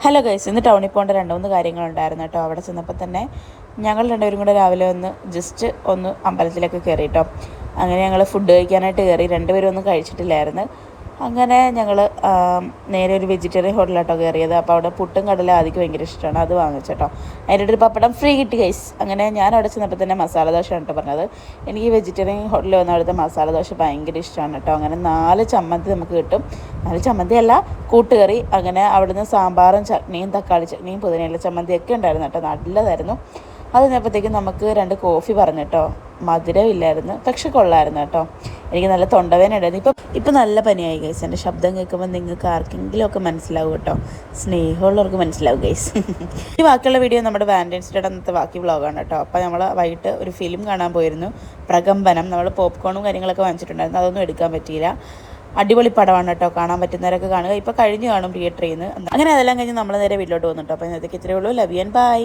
Hello guys, ഇന്ന് ടൗണിൽ പോകേണ്ട 2-3 കാര്യങ്ങളുണ്ടായിരുന്നു കേട്ടോ. അവിടെ ചെന്നപ്പോൾ തന്നെ ഞങ്ങൾ രണ്ടുപേരും കൂടെ രാവിലെ ജസ്റ്റ് അമ്പലത്തിലേക്ക് കയറി കേട്ടോ. അങ്ങനെ ഞങ്ങൾ ഫുഡ് കഴിക്കാനായിട്ട് കയറി. രണ്ടുപേരും ഒന്നും കഴിച്ചിട്ടില്ലായിരുന്നു. അങ്ങനെ ഞങ്ങൾ നേരെ ഒരു വെജിറ്റേറിയൻ ഹോട്ടലാട്ടോ കയറിയത്. അപ്പോൾ അവിടെ പുട്ടും കടല ആദ്യം ഭയങ്കര ഇഷ്ടമാണ്, അത് വാങ്ങിച്ചേട്ടോ. അതിൻ്റെ ഒരു പപ്പടം ഫ്രീ കിട്ടി ഗൈസ്. അങ്ങനെ ഞാൻ അവിടെ ചെന്നപ്പോൾ തന്നെ മസാല ദോശയാണ് കേട്ടോ പറഞ്ഞത്. എനിക്ക് വെജിറ്റേറിയൻ ഹോട്ടലിൽ വന്ന അവിടുത്തെ മസാല ദോശ ഭയങ്കര ഇഷ്ടമാണ് കേട്ടോ. അങ്ങനെ 4 ചമ്മന്തി നമുക്ക് കിട്ടും. 4 ചമ്മന്തി അല്ല, കൂട്ടുകറി. അങ്ങനെ അവിടുന്ന് സാമ്പാറും ചട്നിയും തക്കാളി ചട്നിയും പുതിനയില ചമ്മന്തിയൊക്കെ ഉണ്ടായിരുന്നു കേട്ടോ. നല്ലതായിരുന്നു. അത് കഴിഞ്ഞപ്പോഴത്തേക്കും നമുക്ക് 2 കോഫി പറഞ്ഞു കേട്ടോ. മധുരമില്ലായിരുന്നു, പക്ഷെ കൊള്ളായിരുന്നു കേട്ടോ. എനിക്ക് നല്ല തൊണ്ടവേദന ഉണ്ടായിരുന്നു. ഇപ്പം നല്ല പനിയായി ഗൈസ്. എൻ്റെ ശബ്ദം കേൾക്കുമ്പോൾ നിങ്ങൾക്ക് ആർക്കെങ്കിലും ഒക്കെ മനസ്സിലാവും കേട്ടോ. സ്നേഹമുള്ളവർക്ക് മനസ്സിലാവും ഗൈസ്. ഈ ബാക്കിയുള്ള വീഡിയോ നമ്മുടെ വാലന്റൈൻസ് ഡേയുടെ അന്നത്തെ ബാക്കി വ്ളോഗാണ് കേട്ടോ. അപ്പോൾ നമ്മൾ വൈകിട്ട് ഒരു ഫിലിം കാണാൻ പോയിരുന്നു, പ്രകമ്പനം. നമ്മൾ പോപ്കോണും കാര്യങ്ങളൊക്കെ വാങ്ങിച്ചിട്ടുണ്ടായിരുന്നു, അതൊന്നും എടുക്കാൻ പറ്റിയില്ല. അടിപൊളി പടമാണ് കേട്ടോ, കാണാൻ പറ്റുന്നവരൊക്കെ കാണുക. ഇപ്പോൾ കഴിഞ്ഞ് കാണും തിയേറ്ററിൽ നിന്ന്. അങ്ങനെ അതെല്ലാം കഴിഞ്ഞ് നമ്മൾ നേരെ വീട്ടിലോട്ട് വന്നു കേട്ടോ. അപ്പോൾ ഇന്നത്തേക്ക് ഇത്രയേ ഉള്ളൂ. Love you and by.